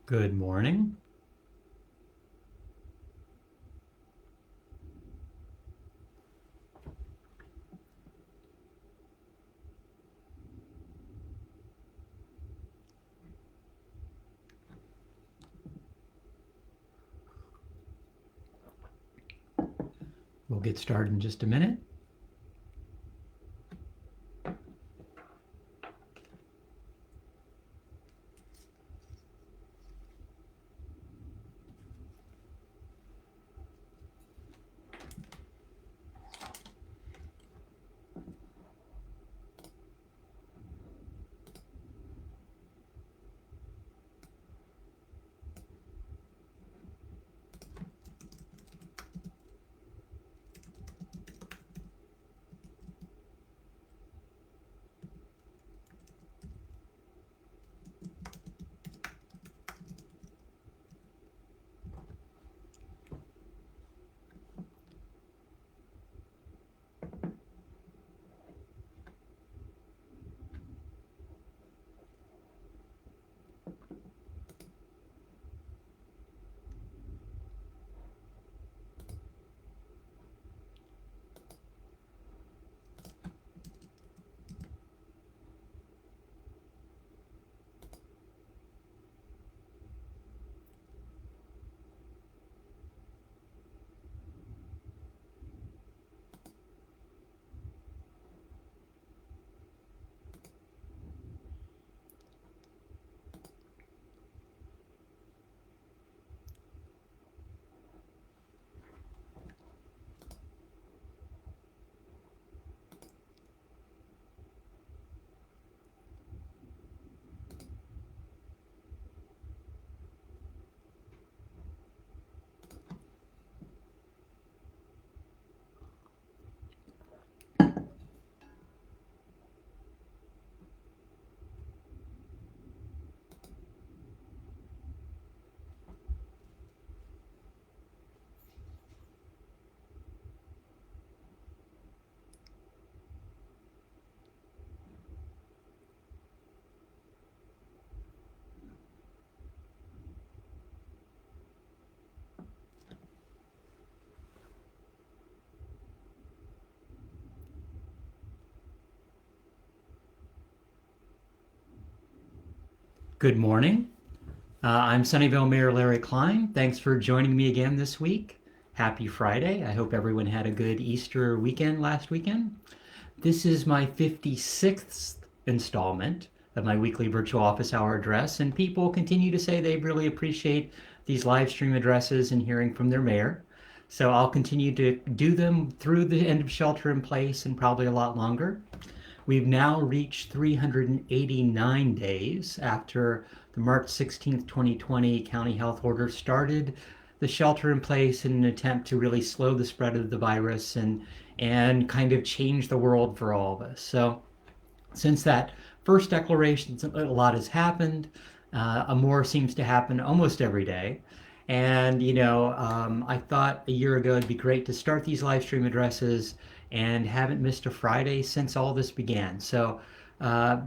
Good morning. We'll get started in just a minute. Good morning. I'm Sunnyvale Mayor Larry Klein. Thanks for joining me again this week. Happy Friday. I hope everyone had a good Easter weekend last weekend. This is my 56th installment of my weekly virtual office hour address, and people continue to say they really appreciate these live stream addresses and hearing from their mayor. So I'll continue to do them through the end of shelter in place and probably a lot longer. We've now reached 389 days after the March 16th, 2020 county health order started the shelter in place in an attempt to really slow the spread of the virus and kind of change the world for all of us. So since that first declaration, a lot has happened. More seems to happen almost every day. And, I thought a year ago it'd be great to start these live stream addresses and haven't missed a Friday since all this began. So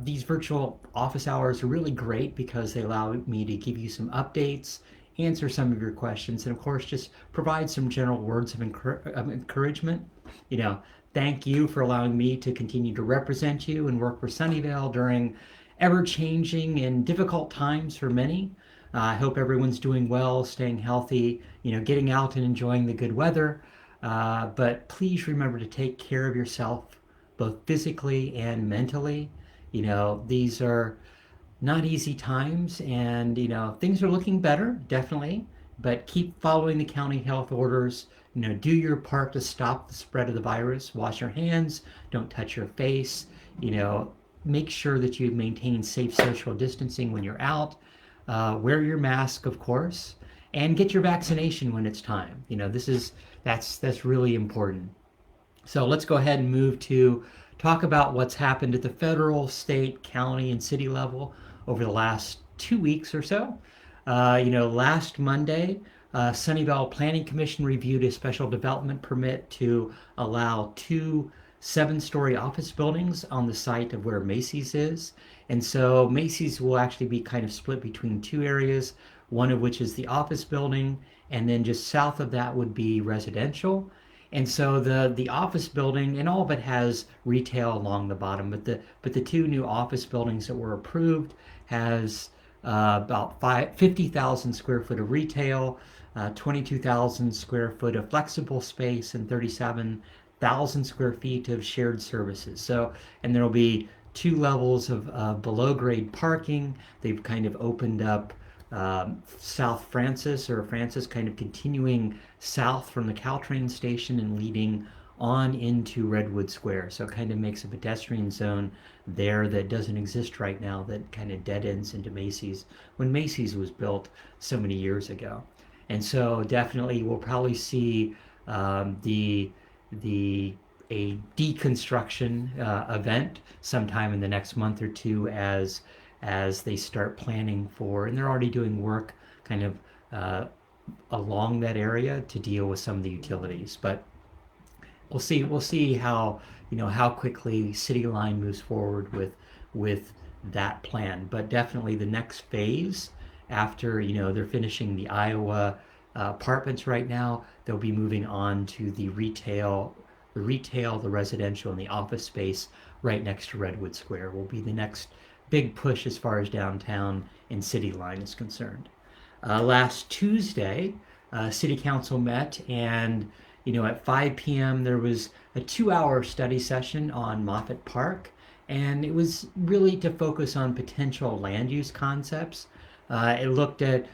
these virtual office hours are really great because they allow me to give you some updates, answer some of your questions, and of course, just provide some general words of encouragement. You know, thank you for allowing me to continue to represent you and work for Sunnyvale during ever changing and difficult times for many. I hope everyone's doing well, staying healthy, getting out and enjoying the good weather. But please remember to take care of yourself, both physically and mentally. These are not easy times, and things are looking better, definitely. But keep following the county health orders. Do your part to stop the spread of the virus. Wash your hands. Don't touch your face. Make sure that you maintain safe social distancing when you're out. Wear your mask, of course, and get your vaccination when it's time. That's really important. So let's go ahead and move to talk about what's happened at the federal, state, county, and city level over the last 2 weeks or so. Last Monday, Sunnyvale Planning Commission reviewed a special development permit to allow two 7-story office buildings on the site of where Macy's is. And so Macy's will actually be kind of split between two areas. one of which is the office building, and then just south of that would be residential. And so the office building, and all of it has retail along the bottom, but the two new office buildings that were approved has about 50,000 square foot of retail, 22,000 square foot of flexible space, and 37,000 square feet of shared services. So, and there will be two levels of below grade parking. They've kind of opened up South Francis, or Francis, kind of continuing south from the Caltrain station and leading on into Redwood Square. So it kind of makes a pedestrian zone there that doesn't exist right now, that kind of dead ends into Macy's when Macy's was built so many years ago. And so definitely we'll probably see the a deconstruction event sometime in the next month or two as they start planning for, and they're already doing work kind of along that area to deal with some of the utilities. But we'll see how, how quickly City Line moves forward with that plan. But definitely the next phase, after they're finishing the Iowa apartments right now, they'll be moving on to the retail, the residential, and the office space right next to Redwood Square will be the next big push as far as downtown and City Line is concerned. Last Tuesday, City Council met, and at 5 p.m. there was a 2-hour study session on Moffett Park, and it was really to focus on potential land use concepts. It looked at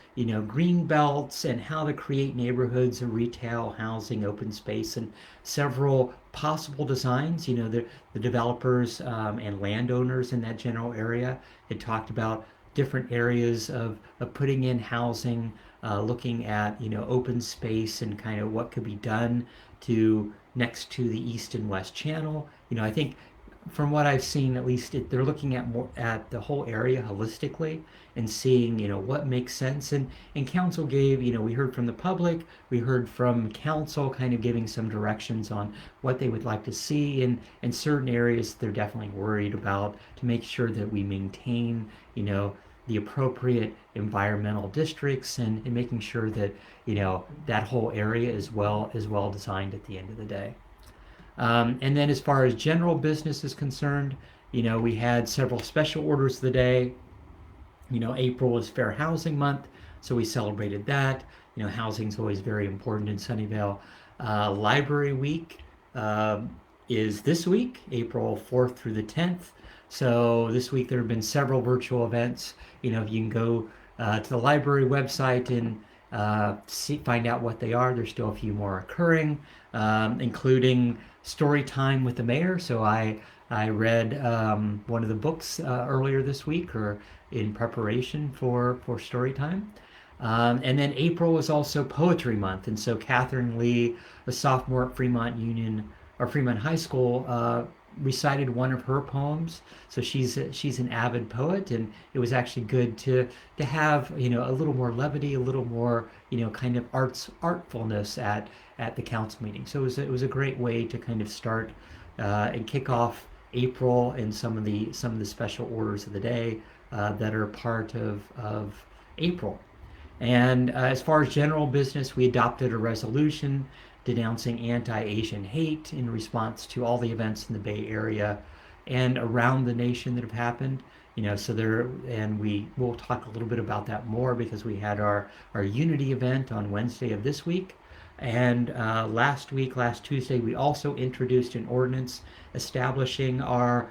green belts and how to create neighborhoods of retail, housing, open space, and several possible designs. The developers and landowners in that general area had talked about different areas of putting in housing, looking at open space and kind of what could be done to next to the east and west channel. I think from what I've seen, at least they're looking at more at the whole area holistically and seeing what makes sense. And council gave, we heard from the public, we heard from council kind of giving some directions on what they would like to see in certain areas they're definitely worried about, to make sure that we maintain the appropriate environmental districts, and making sure that that whole area is well designed at the end of the day. And then as far as general business is concerned, we had several special orders of the day. April was Fair Housing Month, so we celebrated that. Housing is always very important in Sunnyvale. Library Week is this week, April 4th through the 10th. So this week there have been several virtual events. You can go to the library website and find out what they are. There's still a few more occurring, including story time with the mayor. So I read one of the books earlier this week, or in preparation for story time. And then April was also Poetry Month, and so Catherine Lee, a sophomore at Fremont High School, recited one of her poems. So she's an avid poet, and it was actually good to have a little more levity, a little more kind of artfulness at the council meeting. So it was a great way to kind of start and kick off April, and some of the special orders of the day that are part of April. And as far as general business, we adopted a resolution denouncing anti-Asian hate in response to all the events in the Bay Area and around the nation that have happened. And we will talk a little bit about that more, because we had our Unity event on Wednesday of this week. And last Tuesday, we also introduced an ordinance establishing our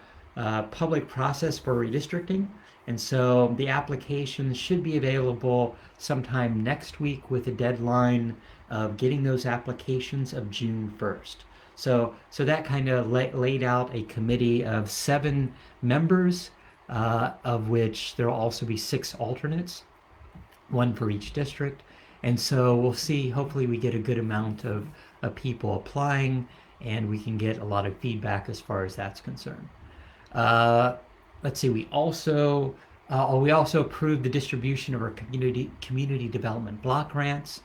public process for redistricting. And so the applications should be available sometime next week, with a deadline of getting those applications of June 1st. So that kind of laid out a committee of 7 members, of which there will also be 6 alternates, 1 for each district. And so we'll see, hopefully we get a good amount of people applying, and we can get a lot of feedback as far as that's concerned. Let's see, we also approved the distribution of our community development block grants.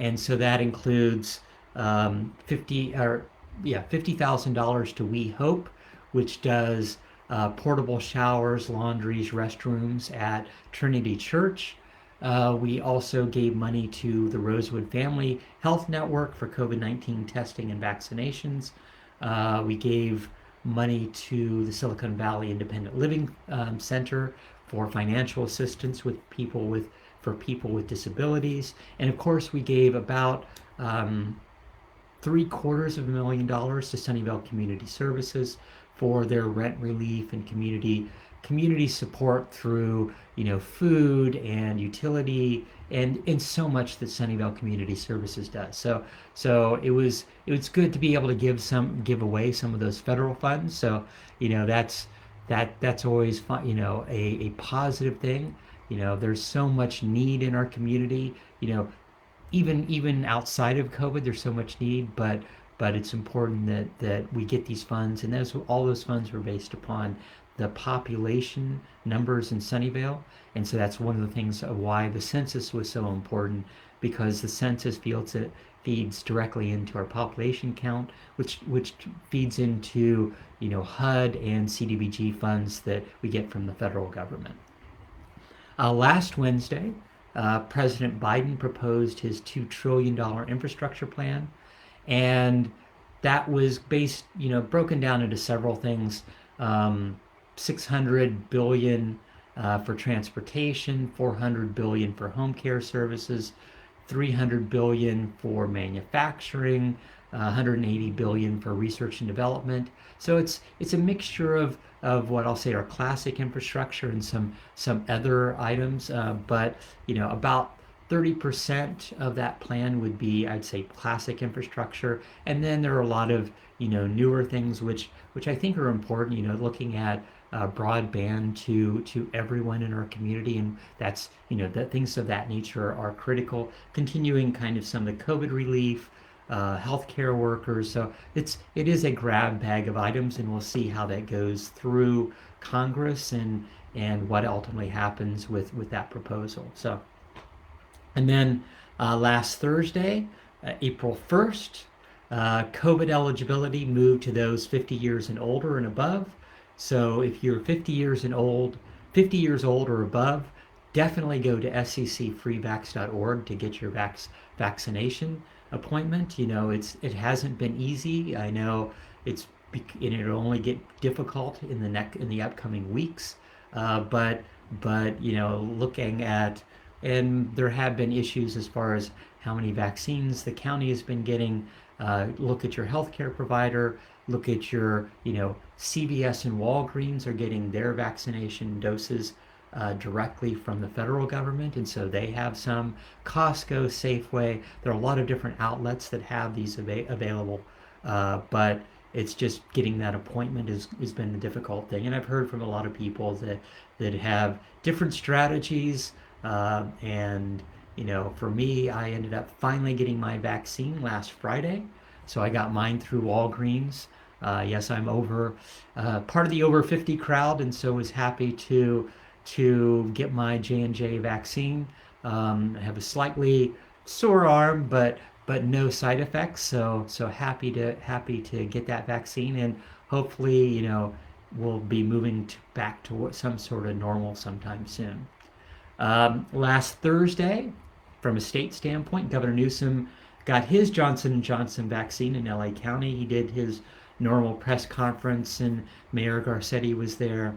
And so that includes $50,000 to We Hope, which does portable showers, laundries, restrooms at Trinity Church. We also gave money to the Rosewood Family Health Network for COVID-19 testing and vaccinations. We gave money to the Silicon Valley Independent Living Center for financial assistance for people with disabilities, and of course we gave about $750,000 to Sunnyvale Community Services for their rent relief and community support through food and utility and so much that Sunnyvale Community Services does. So it was good to be able to give away some of those federal funds. So that's always fun, a positive thing. There's so much need in our community. Even outside of COVID, there's so much need, but it's important that we get these funds, and all those funds were based upon the population numbers in Sunnyvale, and so that's one of the things of why the census was so important, because the census feeds directly into our population count, which feeds into HUD and CDBG funds that we get from the federal government. Last Wednesday, President Biden proposed his $2 trillion infrastructure plan, and that was broken down into several things. 600 billion for transportation, 400 billion for home care services, 300 billion for manufacturing, 180 billion for research and development. So it's a mixture of what I'll say are classic infrastructure and some other items, but about 30% of that plan would be, I'd say, classic infrastructure, and then there are a lot of newer things which I think are important. Looking at broadband to everyone in our community, and that's that things of that nature are critical. Continuing kind of some of the COVID relief, healthcare workers. So it is a grab bag of items, and we'll see how that goes through Congress and what ultimately happens with that proposal. So, and then last Thursday, April 1st, COVID eligibility moved to those 50 years and older and above. So if you're 50 years old or above, definitely go to sccfreevax.org to get your vaccination appointment. It hasn't been easy. I know it'll only get difficult in the upcoming weeks. But looking at, and there have been issues as far as how many vaccines the county has been getting. Look at your healthcare provider. Look at your, CVS and Walgreens are getting their vaccination doses directly from the federal government, and so they have some. Costco, Safeway, there are a lot of different outlets that have these available, but it's just getting that appointment has been the difficult thing. And I've heard from a lot of people that have different strategies, and for me, I ended up finally getting my vaccine last Friday. So I got mine through Walgreens. Yes, I'm part of the over 50 crowd, and so was happy to get my J&J vaccine. I have a slightly sore arm, but no side effects. So happy to get that vaccine, and hopefully we'll be moving back to some sort of normal sometime soon. Last Thursday, from a state standpoint, Governor Newsom got his Johnson & Johnson vaccine in LA County. He did his normal press conference, and Mayor Garcetti was there.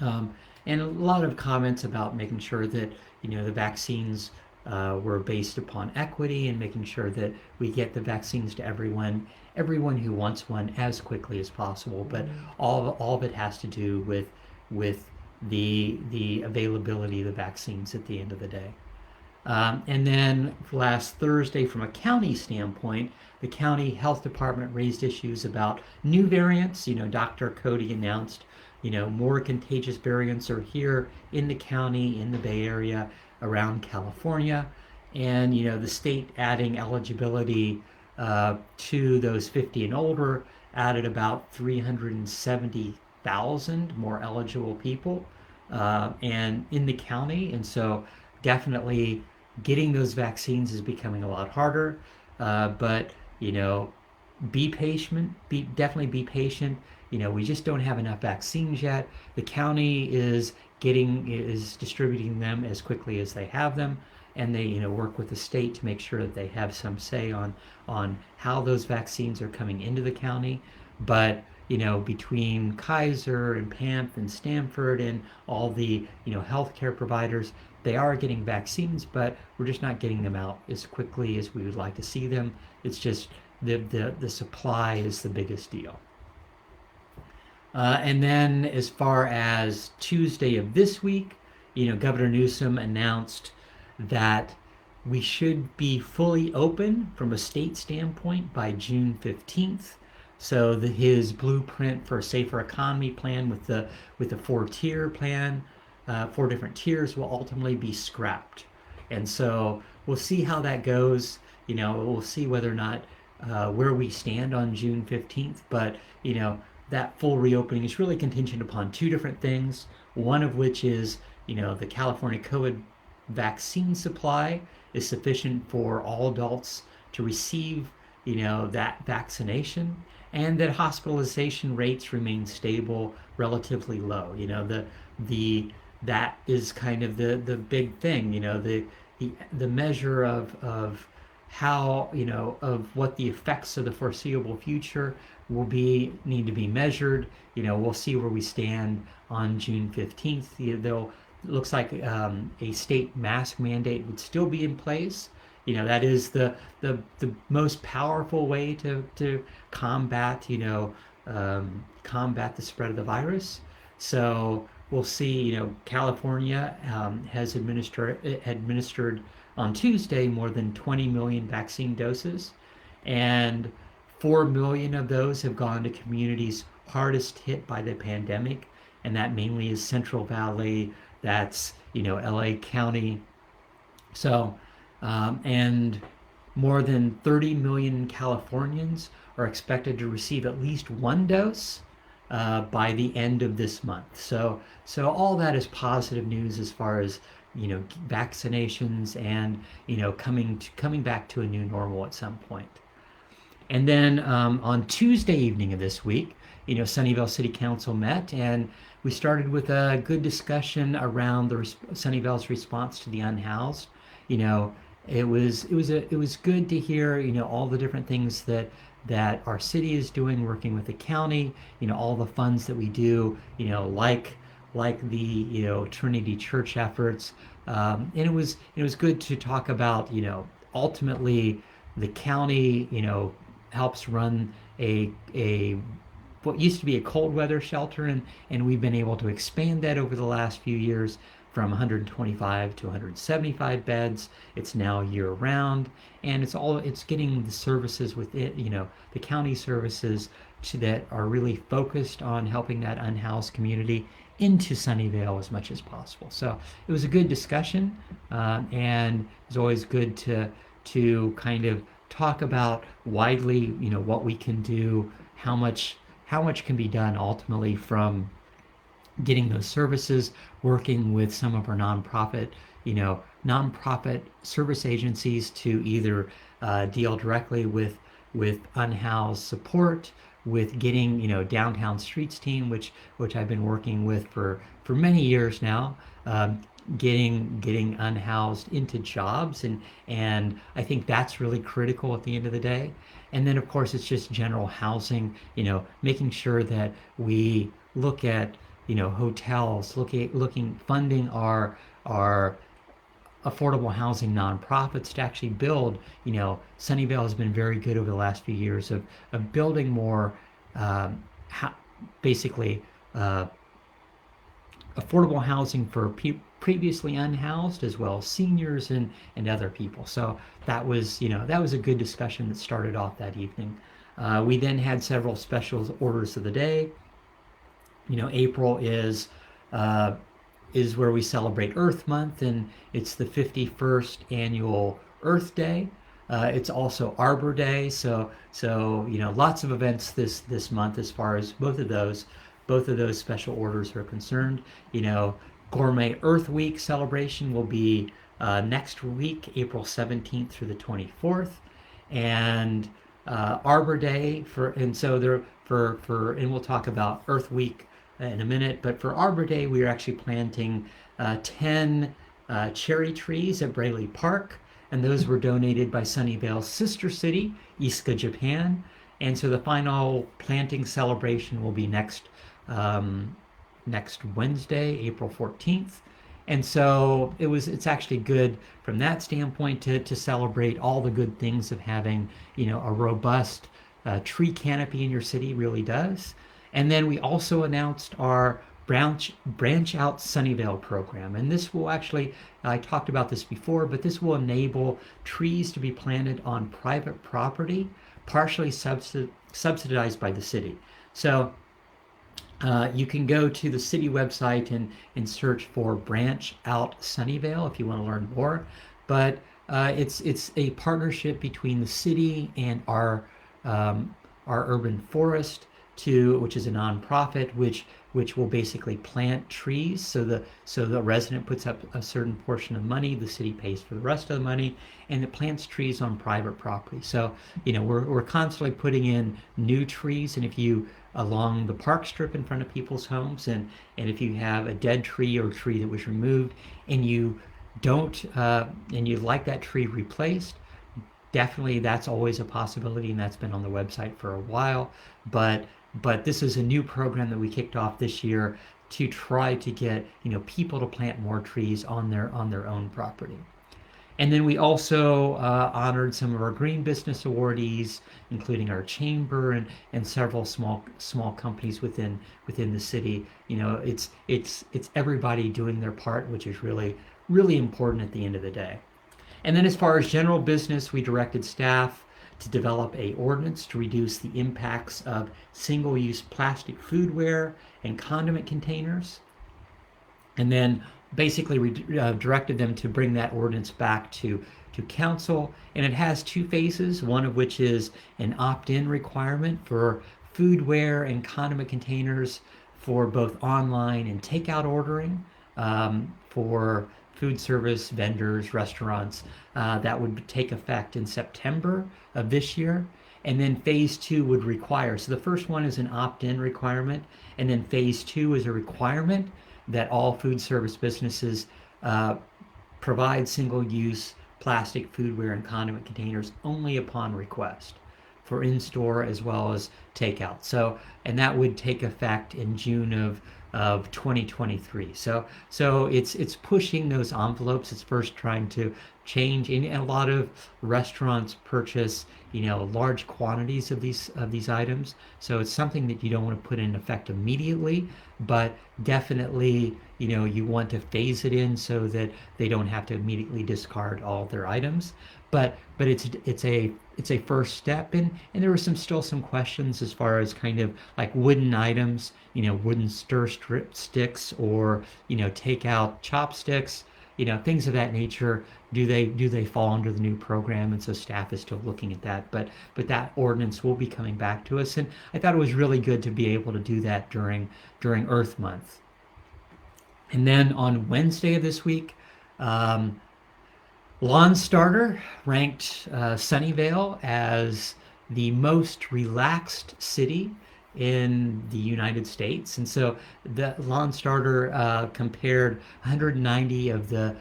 And a lot of comments about making sure that the vaccines were based upon equity, and making sure that we get the vaccines to everyone who wants one as quickly as possible. But all of it has to do with the availability of the vaccines at the end of the day. And then last Thursday, from a county standpoint, the county health department raised issues about new variants. Dr. Cody announced, more contagious variants are here in the county, in the Bay Area, around California. And, the state adding eligibility to those 50 and older added about 370,000 more eligible people and in the county. And so definitely getting those vaccines is becoming a lot harder, but be patient. Definitely be patient. We just don't have enough vaccines yet. The county is is distributing them as quickly as they have them, and they work with the state to make sure that they have some say on how those vaccines are coming into the county. But between Kaiser and PAMP and Stanford and all the healthcare providers, they are getting vaccines, but we're just not getting them out as quickly as we would like to see them. It's just the supply is the biggest deal. And then as far as Tuesday of this week, Governor Newsom announced that we should be fully open from a state standpoint by June 15th. So his blueprint for a safer economy plan with the four-tier plan, four different tiers, will ultimately be scrapped. And so we'll see how that goes. We'll see whether or not where we stand on June 15th. But that full reopening is really contingent upon two different things. One of which is the California COVID vaccine supply is sufficient for all adults to receive that vaccination, and that hospitalization rates remain stable, relatively low. That is kind of the big thing. The measure of how of what the effects of the foreseeable future will need to be measured. We'll see where we stand on June 15th. It looks like a state mask mandate would still be in place. That is the most powerful way to combat combat the spread of the virus. So we'll see. California has administered on Tuesday more than 20 million vaccine doses, and 4 million of those have gone to communities hardest hit by the pandemic, and that mainly is Central Valley. That's LA County. So and more than 30 million Californians are expected to receive at least one dose by the end of this month. So all that is positive news as far as vaccinations and coming back to a new normal at some point. And then on Tuesday evening of this week, Sunnyvale City Council met, and we started with a good discussion around Sunnyvale's response to the unhoused. It was good to hear all the different things that our city is doing, working with the county. All the funds that we do. Like the Trinity Church efforts. And it was good to talk about ultimately the county helps run a what used to be a cold weather shelter, and we've been able to expand that over the last few years from 125 to 175 beds. It's now year round, and it's getting the services with it, the county services that are really focused on helping that unhoused community into Sunnyvale as much as possible. So it was a good discussion, and it's always good to kind of talk about widely, what we can do, how much can be done ultimately from getting those services, working with some of our nonprofit service agencies to either deal directly with unhoused support, with getting downtown streets team, which I've been working with for many years now, getting unhoused into jobs, and I think that's really critical at the end of the day. And then of course it's just general housing, making sure that we look at hotels, funding our affordable housing nonprofits to actually build. Sunnyvale has been very good over the last few years of building more basically affordable housing for previously unhoused, as well as seniors and other people. So that was a good discussion that started off that evening. We then had several special orders of the day. April is where we celebrate Earth Month, and it's the 51st annual Earth Day. It's also Arbor Day, so lots of events this month as far as both of those special orders are concerned. Gourmet Earth Week celebration will be next week, April 17th through the 24th, and Arbor Day and we'll talk about Earth Week in a minute. But for Arbor Day, we are actually planting 10 cherry trees at Brayley Park, and those were donated by Sunnyvale's sister city, Iska, Japan. And so the final planting celebration will be next Wednesday, April 14th. And so it's actually good from that standpoint to celebrate all the good things of having, a robust tree canopy in your city really does. And then we also announced our branch out Sunnyvale program. And this will actually, I talked about this before, but this will enable trees to be planted on private property, partially subsidized by the city. So you can go to the city website and search for Branch Out Sunnyvale if you want to learn more. But it's a partnership between the city and our urban forest, which is a nonprofit, which will basically plant trees. So the resident puts up a certain portion of money, the city pays for the rest of the money, and it plants trees on private property. So we're constantly putting in new trees, and if you along the park strip in front of people's homes, and if you have a dead tree or a tree that was removed, and you don't and you'd like that tree replaced, definitely that's always a possibility, and that's been on the website for a while. But this is a new program that we kicked off this year to try to get people to plant more trees on their own property. And then we also honored some of our green business awardees, including our chamber and several small companies within the city. It's everybody doing their part, which is really important at the end of the day. And then as far as general business, we directed staff to develop a ordinance to reduce the impacts of single-use plastic foodware and condiment containers. And then basically directed them to bring that ordinance back to council. And it has two phases, one of which is an opt-in requirement for foodware and condiment containers for both online and takeout ordering, for food service vendors, restaurants. That would take effect in September of this year. And then phase two would require, so the first one is an opt-in requirement, and then phase two is a requirement that all food service businesses provide single-use plastic foodware and condiment containers only upon request for in-store as well as takeout. So, and that would take effect in June of 2023. So it's pushing those envelopes. It's first trying to change, and a lot of restaurants purchase large quantities of these items. So it's something that you don't want to put in effect immediately, but definitely you want to phase it in so that they don't have to immediately discard all their items. But it's a first step, and there were still some questions as far as kind of like wooden items, wooden stir strip sticks, or take out chopsticks, things of that nature. Do they fall under the new program? And so staff is still looking at that, but that ordinance will be coming back to us, and I thought it was really good to be able to do that during Earth Month. And then on Wednesday of this week, Lawn Starter ranked Sunnyvale as the most relaxed city in the United States. And so the Lawn Starter compared 190 of the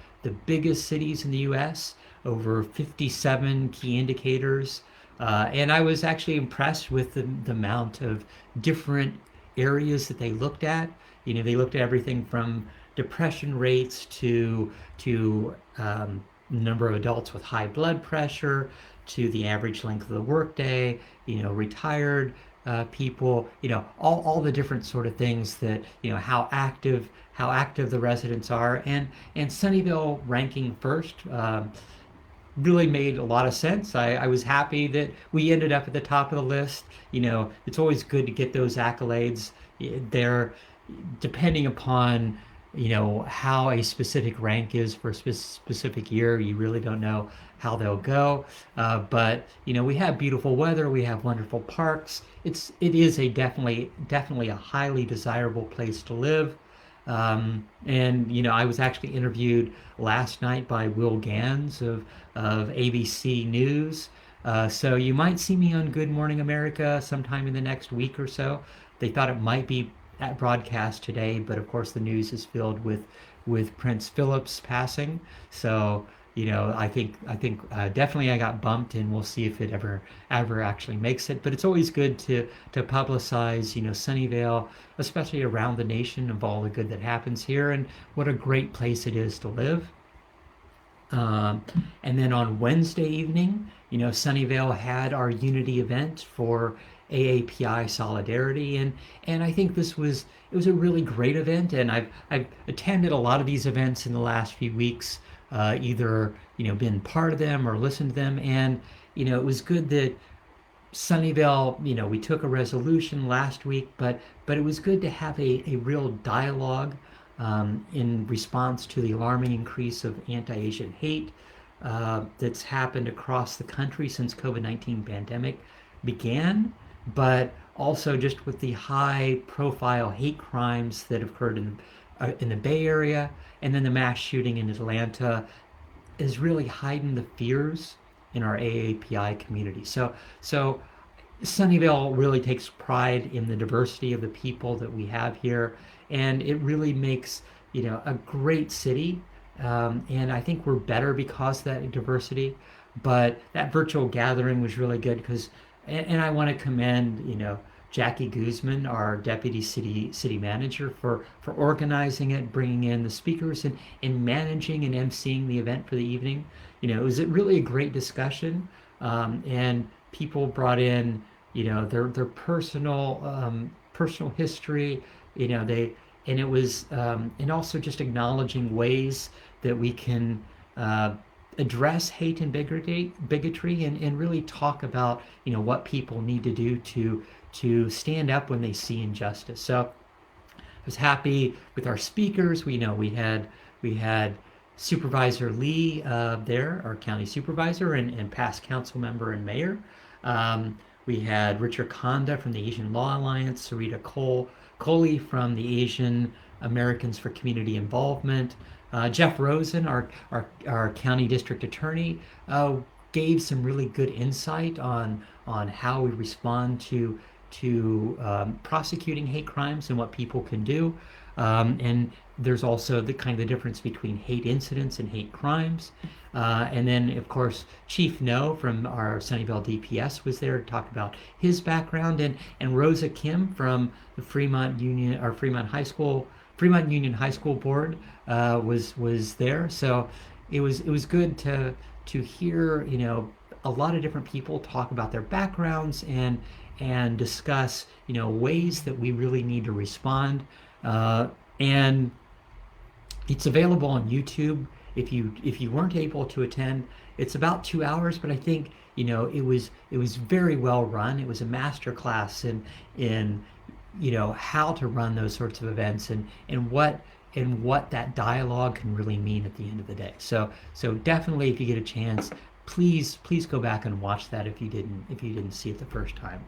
biggest cities in the U.S., over 57 key indicators. And I was actually impressed with the amount of different areas that they looked at. They looked at everything from depression rates to number of adults with high blood pressure, to the average length of the workday, retired people, all the different sort of things that, how active the residents are, and Sunnyvale ranking first really made a lot of sense. I was happy that we ended up at the top of the list. It's always good to get those accolades. They're depending upon how a specific rank is for a specific year. You really don't know how they'll go, but we have beautiful weather, we have wonderful parks. It is definitely a highly desirable place to live. And I was actually interviewed last night by Will Gans of ABC News. So you might see me on Good Morning America sometime in the next week or so. They thought it might be that broadcast today, but of course the news is filled with Prince Philip's passing. So I think definitely I got bumped, and we'll see if it ever actually makes it. But it's always good to publicize, Sunnyvale, especially around the nation, of all the good that happens here, and what a great place it is to live. Um, and then on Wednesday evening, Sunnyvale had our unity event for AAPI Solidarity, and I think it was a really great event, and I've attended a lot of these events in the last few weeks, either been part of them or listened to them, and it was good that Sunnyvale, we took a resolution last week, but it was good to have a real dialogue in response to the alarming increase of anti-Asian hate that's happened across the country since COVID-19 pandemic began, but also just with the high-profile hate crimes that occurred in the Bay Area, and then the mass shooting in Atlanta is really heightened the fears in our AAPI community. So Sunnyvale really takes pride in the diversity of the people that we have here, and it really makes a great city. And I think we're better because of that diversity. But that virtual gathering was really good because, and I want to commend Jackie Guzman, our deputy city manager, for organizing it, bringing in the speakers, and managing and emceeing the event for the evening. It was really a great discussion, and people brought in their personal history. They and it was and also just acknowledging ways that we can address hate and bigotry, and really talk about what people need to do to stand up when they see injustice. So I was happy with our speakers. We had Supervisor Lee there, our county supervisor, and past council member and mayor. We had Richard Konda from the Asian Law Alliance, Sarita Coley from the Asian Americans for Community Involvement. Jeff Rosen, our county district attorney, gave some really good insight on how we respond to prosecuting hate crimes and what people can do. And there's also the kind of the difference between hate incidents and hate crimes. And then, of course, Chief No from our Sunnyvale DPS was there to talk about his background, and Rosa Kim from the Fremont Union or Fremont Union High School Board was there. So it was good to hear a lot of different people talk about their backgrounds and discuss ways that we really need to respond. And it's available on YouTube. If you weren't able to attend, it's about 2 hours, but I think it was very well run. It was a master class in how to run those sorts of events, and what that dialogue can really mean at the end of the day. So definitely, if you get a chance, please go back and watch that if you didn't see it the first time.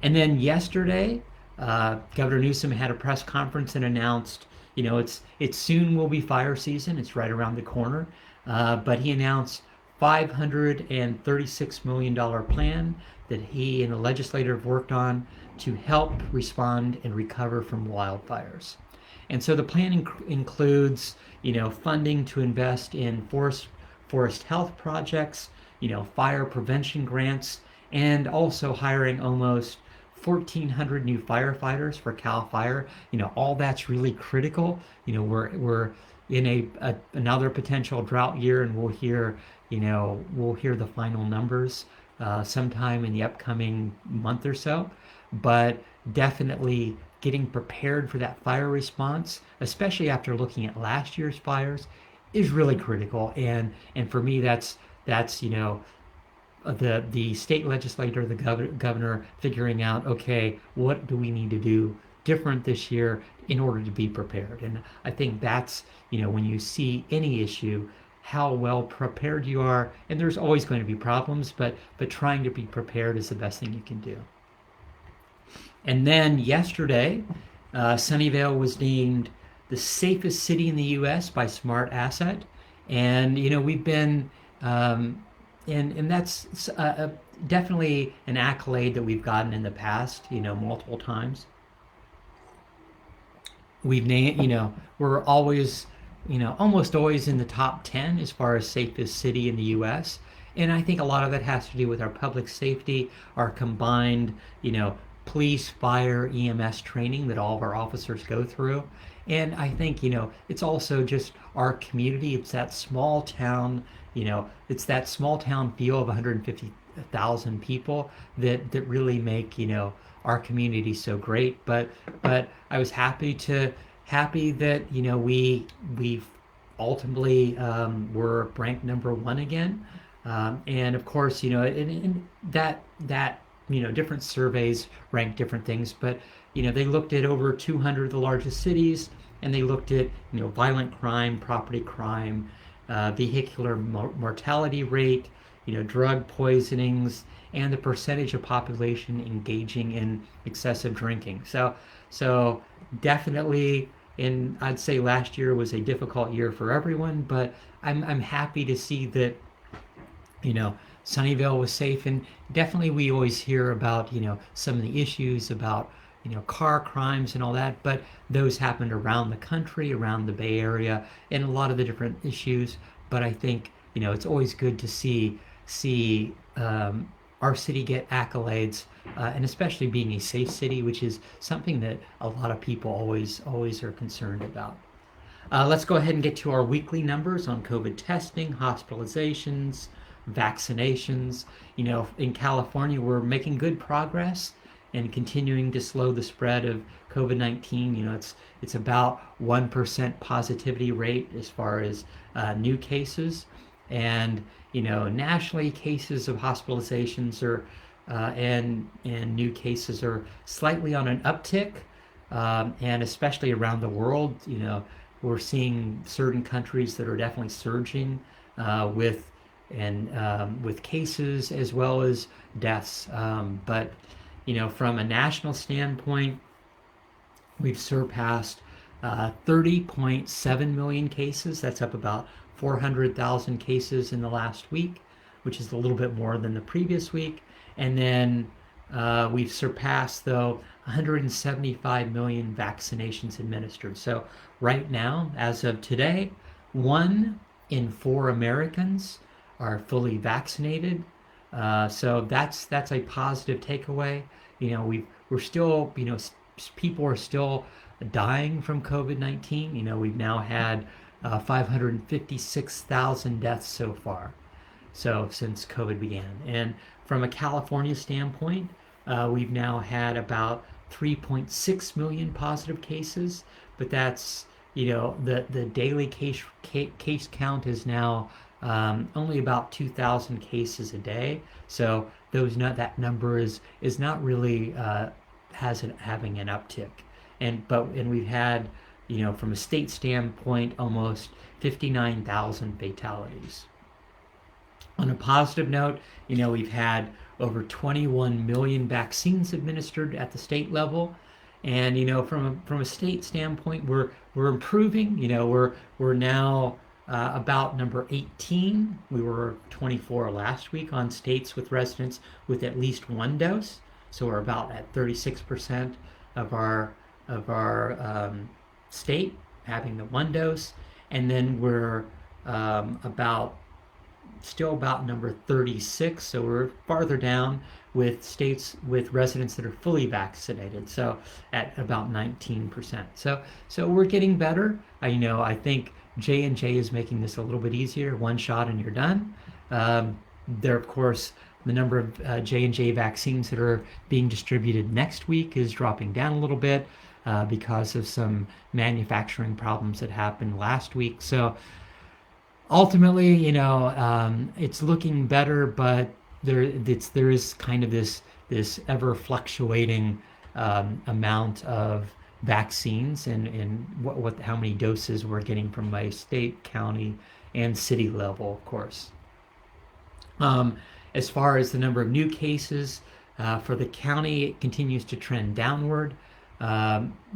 And then yesterday, Governor Newsom had a press conference and announced, it soon will be fire season. It's right around the corner. But he announced $536 million plan that he and the legislature have worked on to help respond and recover from wildfires. And so the plan includes, funding to invest in forest health projects, fire prevention grants, and also hiring almost 1,400 new firefighters for CAL FIRE. All that's really critical. We're in another potential drought year, and we'll hear the final numbers sometime in the upcoming month or so. But definitely getting prepared for that fire response, especially after looking at last year's fires, is really critical. And for me, that's the state legislator, the governor figuring out, okay, what do we need to do different this year in order to be prepared? And I think that's, when you see any issue, how well prepared you are. And there's always going to be problems, but trying to be prepared is the best thing you can do. And then yesterday, Sunnyvale was named the safest city in the U.S. by Smart Asset. And, we've been, and that's definitely an accolade that we've gotten in the past, multiple times. we've named, we're always, almost always in the top 10 as far as safest city in the US. And I think a lot of that has to do with our public safety, our combined, police, fire, EMS training that all of our officers go through. And I think, it's also just our community. It's that small town, it's that small town feel of 150,000 people that really make, our community so great. But I was happy that we ultimately were ranked number one again. And of course, and that different surveys rank different things, but they looked at over 200 of the largest cities, and they looked at violent crime, property crime, vehicular mortality rate, drug poisonings, and the percentage of population engaging in excessive drinking. So definitely, and I'd say last year was a difficult year for everyone, but I'm happy to see that you know Sunnyvale was safe. And definitely we always hear about some of the issues about car crimes and all that, but those happened around the country, around the Bay Area, and a lot of the different issues. But I think it's always good to see our city get accolades, and especially being a safe city, which is something that a lot of people always are concerned about. Let's go ahead and get to our weekly numbers on COVID testing, hospitalizations, vaccinations. In California, we're making good progress and continuing to slow the spread of COVID-19. It's about 1% positivity rate as far as new cases, and nationally, cases of hospitalizations are and new cases are slightly on an uptick, and especially around the world. We're seeing certain countries that are definitely surging with cases as well as deaths. But from a national standpoint, we've surpassed 30.7 million cases. That's up about 400,000 cases in the last week, which is a little bit more than the previous week. And then we've surpassed, though, 175 million vaccinations administered. So right now, as of today, 1 in 4 Americans are fully vaccinated. So that's a positive takeaway. We're still, people are still dying from COVID-19. We've now had 556,000 deaths so far, so since COVID began. And from a California standpoint, we've now had about 3.6 million positive cases, but that's the daily case count is now only about 2,000 cases a day. So that number is not really having an uptick. And we've had from a state standpoint almost 59,000 fatalities. On a positive note, we've had over 21 million vaccines administered at the state level. And from a state standpoint, we're improving. We're now about number 18. We were 24 last week on states with residents with at least one dose. So we're about at 36% of our state having the one dose, and then we're still about number 36. So we're farther down with states with residents that are fully vaccinated, so at about 19%. So we're getting better. I think J&J is making this a little bit easier. One shot and you're done. There, of course, the number of J&J vaccines that are being distributed next week is dropping down a little bit because of some manufacturing problems that happened last week. So ultimately, it's looking better, but there is kind of this ever fluctuating amount of vaccines, and how many doses we're getting from my state, county, and city level, of course. As far as the number of new cases for the county, it continues to trend downward.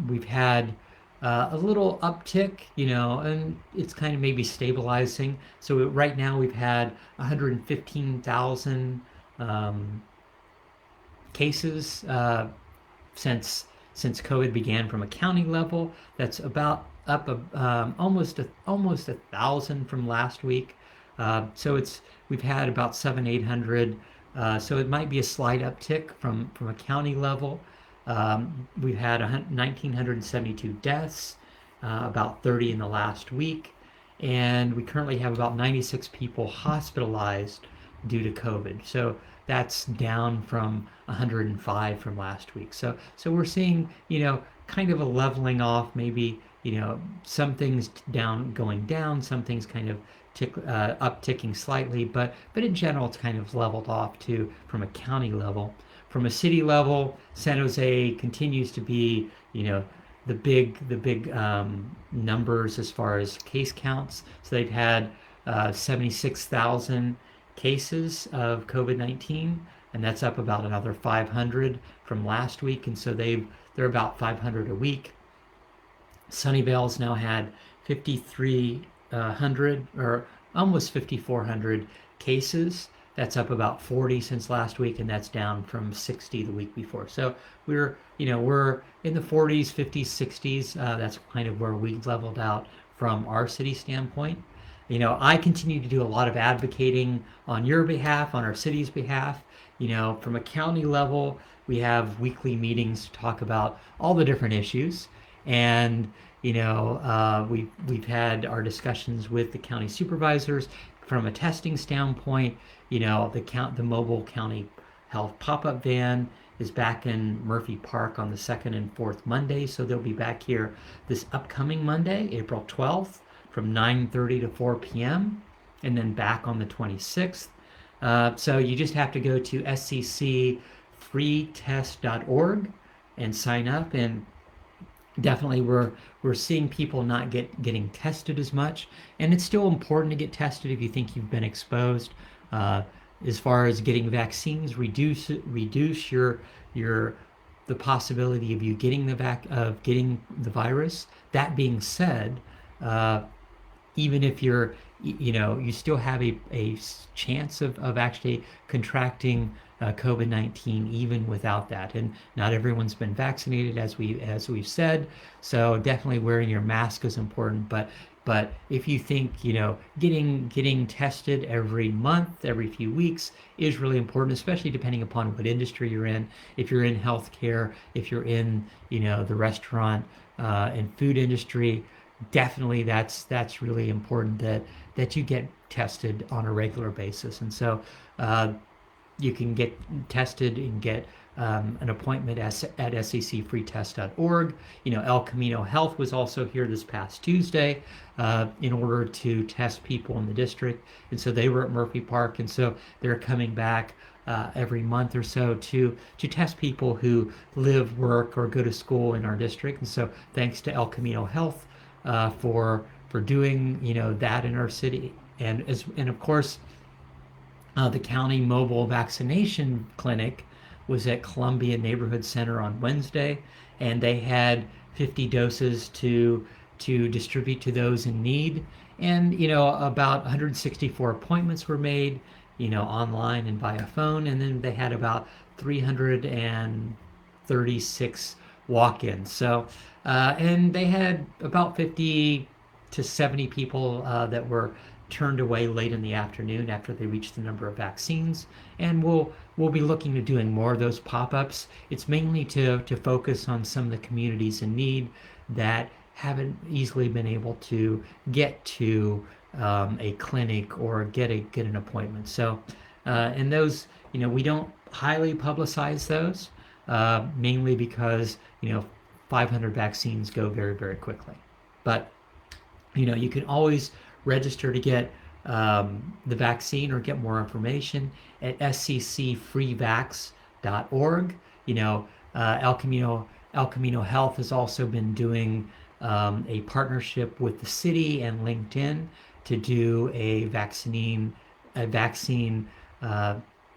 We've had a little uptick, and it's kind of maybe stabilizing. So right now we've had 115,000 cases since since COVID began from a county level. That's about up almost 1,000 from last week. So we've had about 800. So it might be a slight uptick from a county level. We've had 1,972 deaths, about 30 in the last week, and we currently have about 96 people hospitalized due to COVID. So that's down from 105 from last week. So we're seeing, kind of a leveling off, maybe, some things going down, some things kind of upticking slightly, but in general, it's kind of leveled off too from a county level. From a city level, San Jose continues to be, the big numbers as far as case counts. So they've had 76,000 cases of COVID-19, and that's up about another 500 from last week. And so they're about 500 a week. Sunnyvale's now had 5,300 or almost 5,400 cases. That's up about 40 since last week, and that's down from 60 the week before. So we're in the 40s, 50s, 60s. That's kind of where we leveled out from our city standpoint. I continue to do a lot of advocating on your behalf, on our city's behalf. From a county level, we have weekly meetings to talk about all the different issues. And we've had our discussions with the county supervisors from a testing standpoint. The mobile county health pop-up van is back in Murphy Park on the second and fourth Monday, so they'll be back here this upcoming Monday, April 12th, from 9:30 to 4 p.m., and then back on the 26th. So you just have to go to sccfreetest.org and sign up. And definitely we're seeing people not getting tested as much, and it's still important to get tested if you think you've been exposed. As far as getting vaccines, reduce the possibility of you getting the virus. That being said, even if you still have a chance of actually contracting COVID-19 even without that. And not everyone's been vaccinated, as we've said. So definitely wearing your mask is important. But if you think, getting tested every month, every few weeks is really important, especially depending upon what industry you're in. If you're in healthcare, if you're in, the restaurant and food industry, definitely that's really important that you get tested on a regular basis. And so you can get tested and get an appointment at sccfreetest.org. El Camino Health was also here this past Tuesday in order to test people in the district. And so they were at Murphy Park. And so they're coming back every month or so to test people who live, work, or go to school in our district. And so thanks to El Camino Health for doing, that in our city. And of course, the county mobile vaccination clinic was at Columbia Neighborhood Center on Wednesday, and they had 50 doses to distribute to those in need. And about 164 appointments were made, online and via phone, and then they had about 336 walk-ins. So and they had about 50 to 70 people that were turned away late in the afternoon after they reached the number of vaccines. And we'll be looking to doing more of those pop-ups. It's mainly to focus on some of the communities in need that haven't easily been able to get to a clinic or get an appointment. So and those, we don't highly publicize those, mainly because 500 vaccines go very, very quickly. But you can always register to get the vaccine or get more information at sccfreevax.org. El Camino Health has also been doing a partnership with the city and LinkedIn to do a vaccine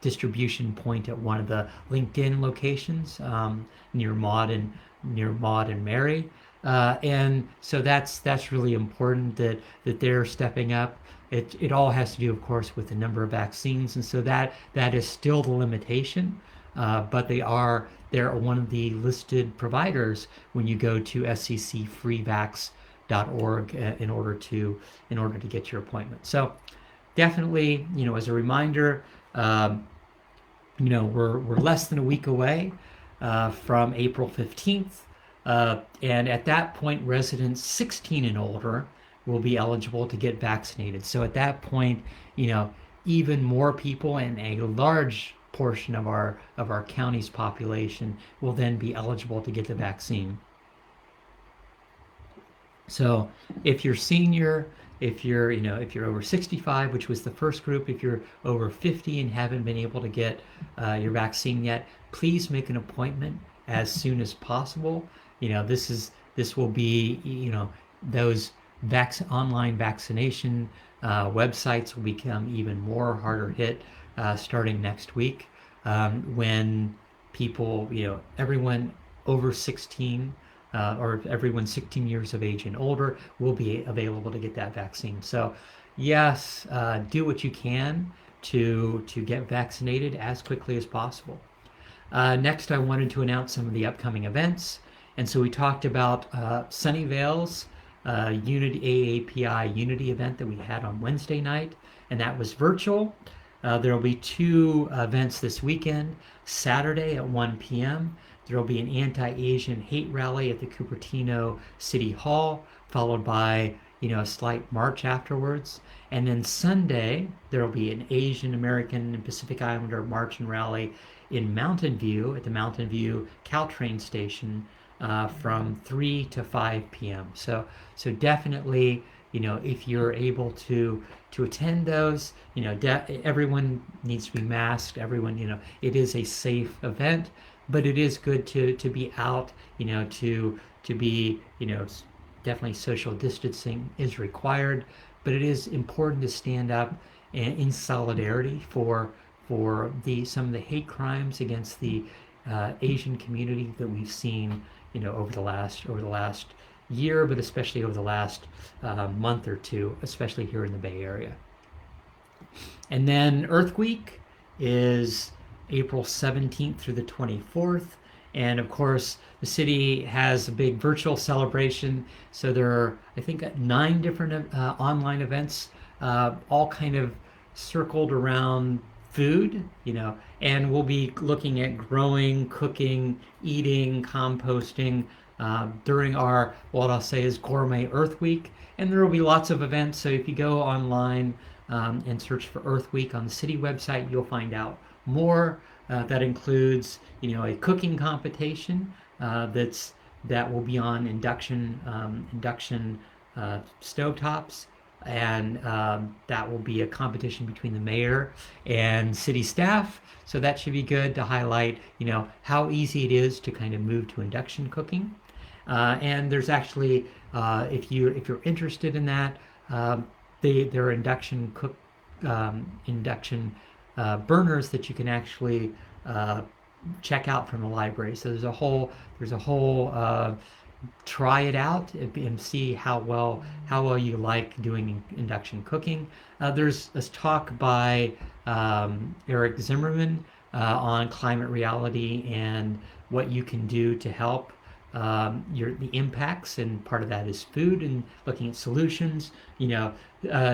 distribution point at one of the LinkedIn locations near Maud and Mary. And so that's really important that they're stepping up. It all has to do, of course, with the number of vaccines, and so that is still the limitation. but they're one of the listed providers when you go to sccfreevax.org in order to get your appointment. So definitely, as a reminder, um, we're less than a week away from April 15th. And at that point, residents 16 and older will be eligible to get vaccinated. So at that point, even more people and a large portion of our county's population will then be eligible to get the vaccine. So if you're senior, if you're over 65, which was the first group, if you're over 50 and haven't been able to get your vaccine yet, please make an appointment as soon as possible. This will be, those online vaccination websites will become even more harder hit starting next week, when people, everyone over 16, or everyone 16 years of age and older will be available to get that vaccine. So, yes, do what you can to get vaccinated as quickly as possible. Next, I wanted to announce some of the upcoming events. And so we talked about Sunnyvale's Unity AAPI Unity event that we had on Wednesday night, and that was virtual. There will be two events this weekend. Saturday at 1 p.m., there will be an anti-Asian hate rally at the Cupertino City Hall, followed by a slight march afterwards. And then Sunday, there will be an Asian American and Pacific Islander march and rally in Mountain View at the Mountain View Caltrain station from 3 to 5 p.m. So definitely, if you're able to attend those, everyone needs to be masked. Everyone, it is a safe event, but it is good to be out, to be, definitely social distancing is required, but it is important to stand up in solidarity for some of the hate crimes against the Asian community that we've seen, over the last year, but especially over the last month or two, especially here in the Bay Area. And then Earth Week is April 17th through the 24th. And of course, the city has a big virtual celebration. So there are, I think, 9 different online events, all kind of circled around food, and we'll be looking at growing, cooking, eating, composting during our, what I'll say is Gourmet Earth Week. And there will be lots of events. So if you go online and search for Earth Week on the city website, you'll find out more. That includes, a cooking competition that will be on induction stovetops, and that will be a competition between the mayor and city staff. So that should be good to highlight, how easy it is to kind of move to induction cooking. And there's actually, if you're interested in that, there are induction burners that you can actually check out from the library. So there's a whole try it out and see how well you like doing induction cooking. There's this talk by Eric Zimmerman on climate reality and what you can do to help the impacts, and part of that is food and looking at solutions.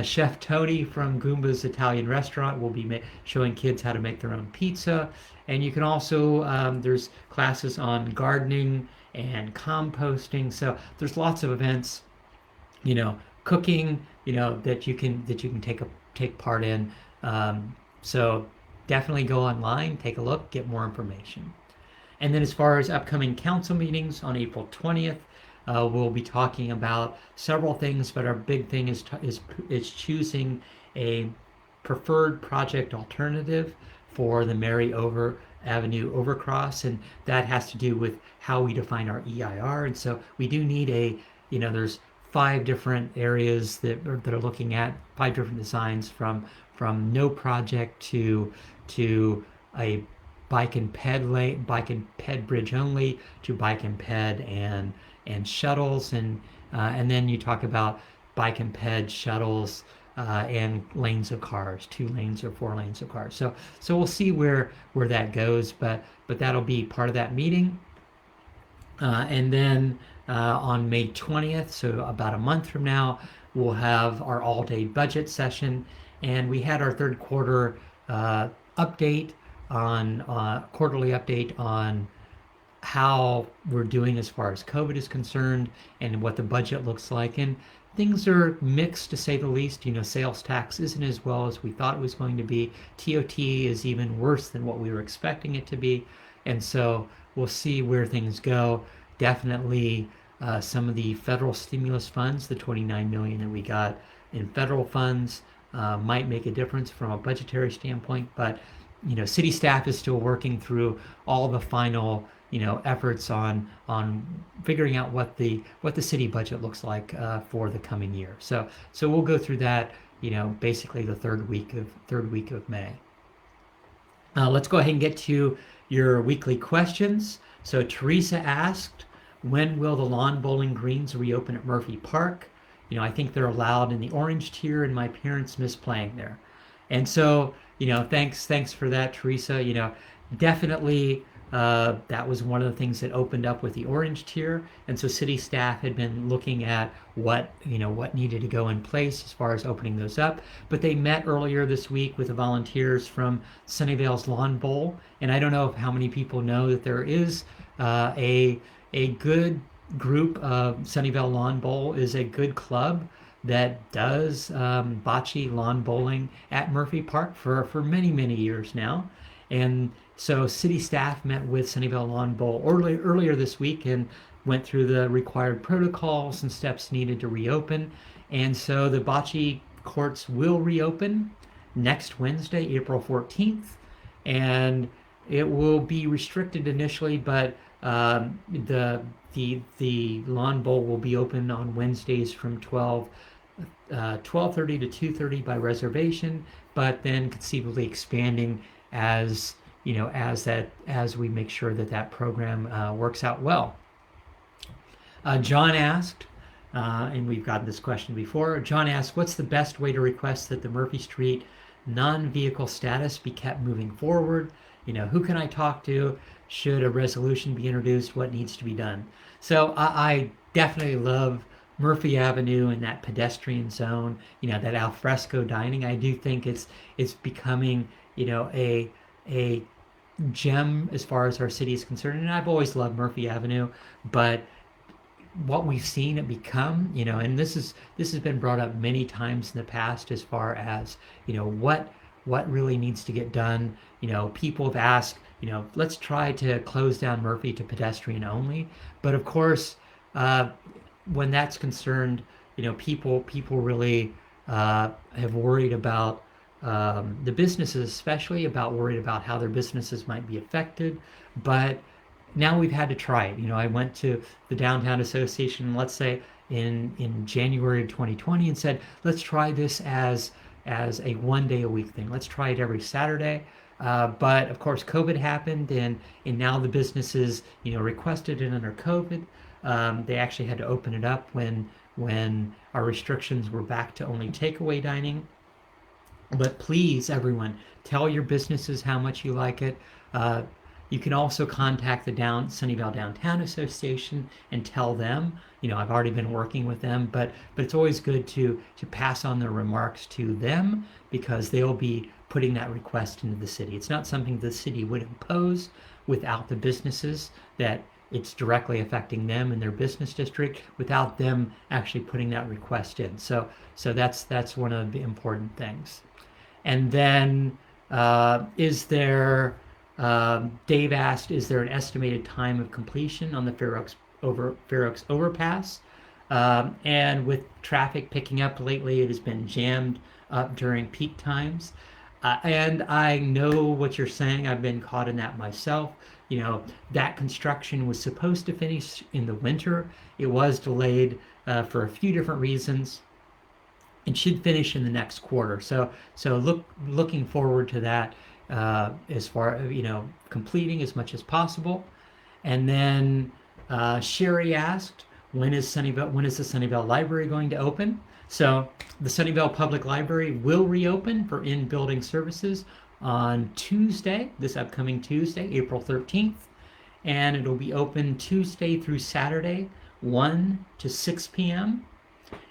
Chef Tony from Goomba's Italian restaurant will be showing kids how to make their own pizza. And you can also, there's classes on gardening and composting. So there's lots of events, cooking, that you can take part in. So definitely go online, take a look, get more information. And then as far as upcoming council meetings on April 20th, we'll be talking about several things, but our big thing is choosing a preferred project alternative for the Mary Avenue overcross, and that has to do with how we define our EIR. And so we do need there's 5 different areas that are looking at 5 different designs from no project to a bike and ped bridge only, to bike and ped and shuttles, and then you talk about bike and ped shuttles and lanes of cars, 2 lanes or 4 lanes of cars. So we'll see where that goes, but that'll be part of that meeting. And then on May 20th, so about a month from now, we'll have our all-day budget session, and we had our third quarter update on quarterly update on how we're doing as far as COVID is concerned and what the budget looks like. And things are mixed to say the least. Sales tax isn't as well as we thought it was going to be. TOT is even worse than what we were expecting it to be. And so we'll see where things go. Definitely some of the federal stimulus funds, the 29 million that we got in federal funds, might make a difference from a budgetary standpoint. But city staff is still working through all the final efforts on figuring out what the city budget looks like for the coming year. So we'll go through that basically the third week of May. Let's go ahead and get to your weekly questions. So Teresa asked, when will the lawn bowling greens reopen at Murphy Park? I think they're allowed in the orange tier, and my parents miss playing there. And so thanks for that, Teresa. Definitely that was one of the things that opened up with the orange tier, and so city staff had been looking at what needed to go in place as far as opening those up. But they met earlier this week with the volunteers from Sunnyvale's Lawn Bowl, and I don't know how many people know that there is a good group of Sunnyvale Lawn Bowl is a good club that does bocce lawn bowling at Murphy Park for many years now. And so city staff met with Sunnyvale Lawn Bowl earlier this week and went through the required protocols and steps needed to reopen. And so the bocce courts will reopen next Wednesday, April 14th. And it will be restricted initially, but the lawn bowl will be open on Wednesdays from 12:30 to 2:30 by reservation, but then conceivably expanding as we make sure that program works out well. John asked, and we've gotten this question before. John asked, what's the best way to request that the Murphy Street non-vehicle status be kept moving forward? Who can I talk to? Should a resolution be introduced? What needs to be done? So I definitely love Murphy Avenue and that pedestrian zone, that alfresco dining. I do think it's becoming, a gem as far as our city is concerned. And I've always loved Murphy Avenue, but what we've seen it become, and this has been brought up many times in the past as far as, what really needs to get done. People have asked, let's try to close down Murphy to pedestrian only. But of course, when that's concerned, people really have worried about the businesses, especially worried about how their businesses might be affected. But now we've had to try it. I went to the Downtown Association, let's say in January of 2020, and said, let's try this as a 1 day a week thing. Let's try it every Saturday. But of course, COVID happened, and now the businesses, requested it under COVID. They actually had to open it up when our restrictions were back to only takeaway dining. But please, everyone, tell your businesses how much you like it. You can also contact the Sunnyvale Downtown Association and tell them. I've already been working with them, but it's always good to pass on their remarks to them, because they'll be putting that request into the city. It's not something the city would impose without the businesses, that it's directly affecting them in their business district without them actually putting that request in. So that's one of the important things. And then Dave asked, is there an estimated time of completion on the Fair Oaks overpass? And with traffic picking up lately, it has been jammed up during peak times. And I know what you're saying. I've been caught in that myself. That construction was supposed to finish in the winter. It was delayed for a few different reasons. It should finish in the next quarter. So looking forward to that as far completing as much as possible. And then Sherry asked, when is the Sunnyvale Library going to open? So the Sunnyvale Public Library will reopen for in-building services on Tuesday, this upcoming Tuesday, April 13th, and it'll be open Tuesday through Saturday, 1 to 6 p.m.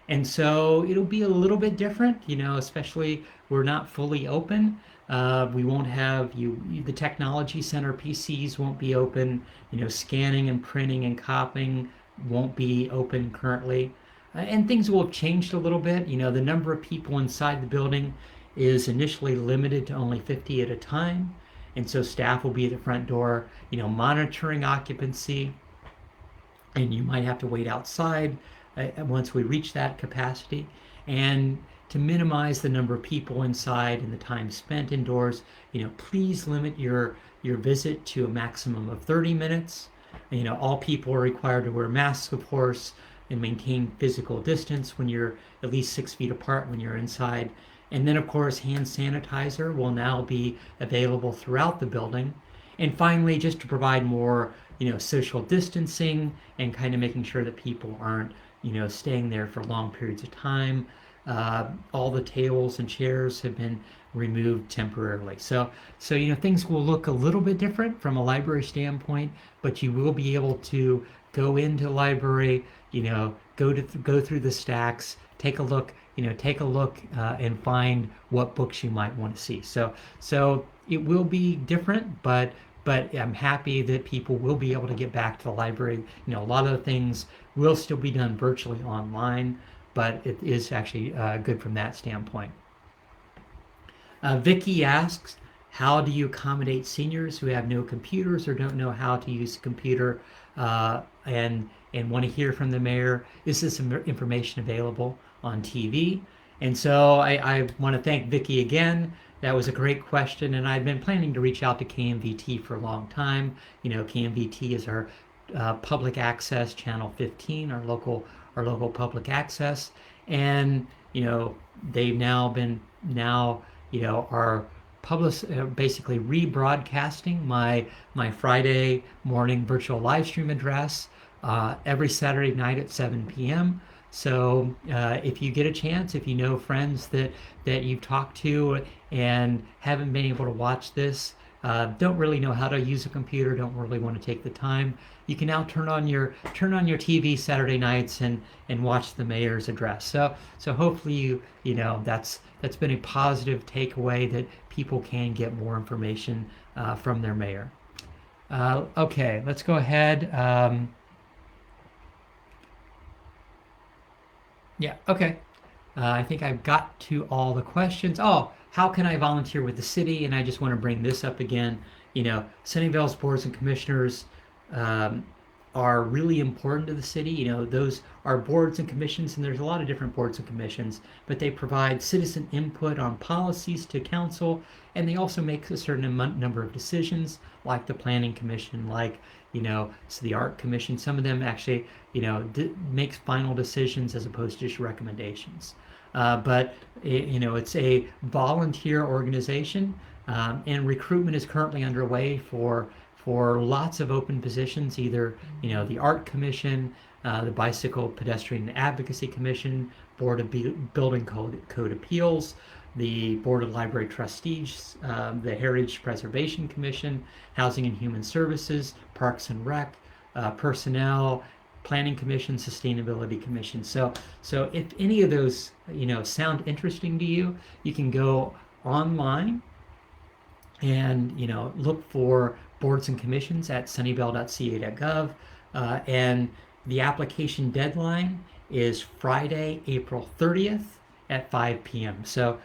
And so it'll be a little bit different, especially we're not fully open. We won't have the technology center PCs won't be open. Scanning and printing and copying won't be open currently. And things will have changed a little bit. The number of people inside the building is initially limited to only 50 at a time. And so staff will be at the front door, monitoring occupancy. And you might have to wait outside once we reach that capacity. And to minimize the number of people inside and the time spent indoors, please limit your visit to a maximum of 30 minutes. All people are required to wear masks, of course, and maintain physical distance when you're at least 6 feet apart when you're inside. And then, of course, hand sanitizer will now be available throughout the building. And finally, just to provide more, social distancing and kind of making sure that people aren't, staying there for long periods of time. All the tables and chairs have been removed temporarily. So things will look a little bit different from a library standpoint, but you will be able to go into the library, go through the stacks, take a look, and find what books you might want to see. So it will be different, but I'm happy that people will be able to get back to the library. A lot of the things will still be done virtually online, but it is actually good from that standpoint. Vicky asks, how do you accommodate seniors who have no computers or don't know how to use a computer and want to hear from the mayor? Is this information available on TV? And so I want to thank Vicky again. That was a great question, and I've been planning to reach out to KMVT for a long time. KMVT is our public access channel 15, our local public access, and they've now are basically rebroadcasting my Friday morning virtual live stream address every Saturday night at 7 p.m. So if you get a chance, if you know friends that you've talked to and haven't been able to watch this, don't really know how to use a computer, don't really want to take the time, you can now turn on your TV Saturday nights and watch the mayor's address. So hopefully that's been a positive takeaway, that people can get more information from their mayor. Okay, let's go ahead. Yeah, okay. I think I've got to all the questions. Oh, how can I volunteer with the city? And I just want to bring this up again. Sunnyvale's boards and commissioners are really important to the city. Those are boards and commissions, and there's a lot of different boards and commissions, but they provide citizen input on policies to council, and they also make a certain number of decisions, like the planning commission, like so the art commission. Some of them actually makes final decisions as opposed to just recommendations. But it's a volunteer organization, and recruitment is currently underway for lots of open positions, either the art commission, the bicycle pedestrian advocacy commission, board of building code appeals, the board of library trustees, the heritage preservation commission, housing and human services, parks and rec, personnel, planning commission, sustainability commission. So if any of those sound interesting to you, you can go online and look for boards and commissions at sunnyvale.ca.gov, and the application deadline is Friday, April 30th at 5 p.m. So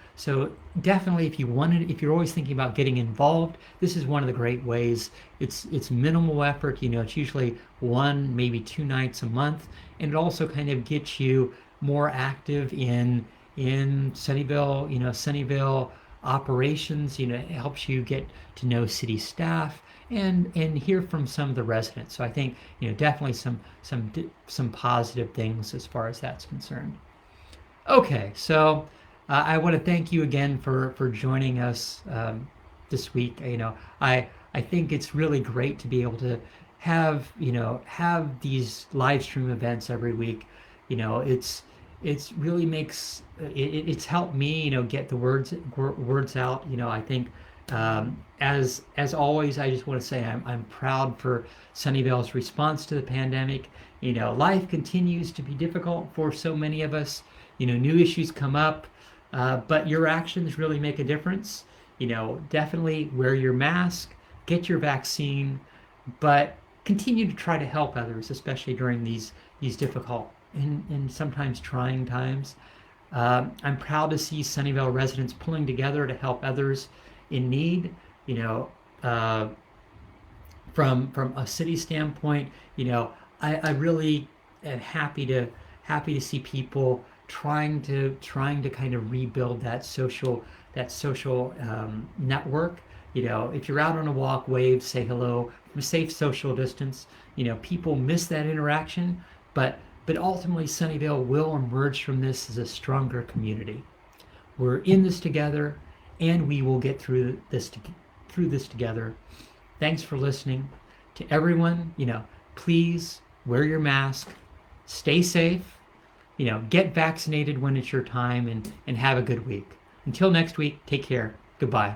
definitely, if you're always thinking about getting involved, this is one of the great ways. It's minimal effort. It's usually 1, maybe 2 nights a month, and it also kind of gets you more active in Sunnyvale. Sunnyvale operations. It helps you get to know city staff and hear from some of the residents. So I think definitely some positive things as far as that's concerned. Okay, so I want to thank you again for joining us this week. I think it's really great to be able to have these live stream events every week. it's really makes it's helped me, get the words out. I think as always, I just want to say I'm proud for Sunnyvale's response to the pandemic. Life continues to be difficult for so many of us. New issues come up, but your actions really make a difference. Definitely wear your mask, get your vaccine, but continue to try to help others, especially during these difficult and sometimes trying times. I'm proud to see Sunnyvale residents pulling together to help others in need. You know, uh, from a city standpoint, I really am happy to see people trying to kind of rebuild that social network. If you're out on a walk, wave, say hello, from a safe social distance. People miss that interaction, but ultimately Sunnyvale will emerge from this as a stronger community. We're in this together, and we will get through this together. Thanks for listening. To everyone, please wear your mask, stay safe, get vaccinated when it's your time, and have a good week. Until next week, take care. Goodbye.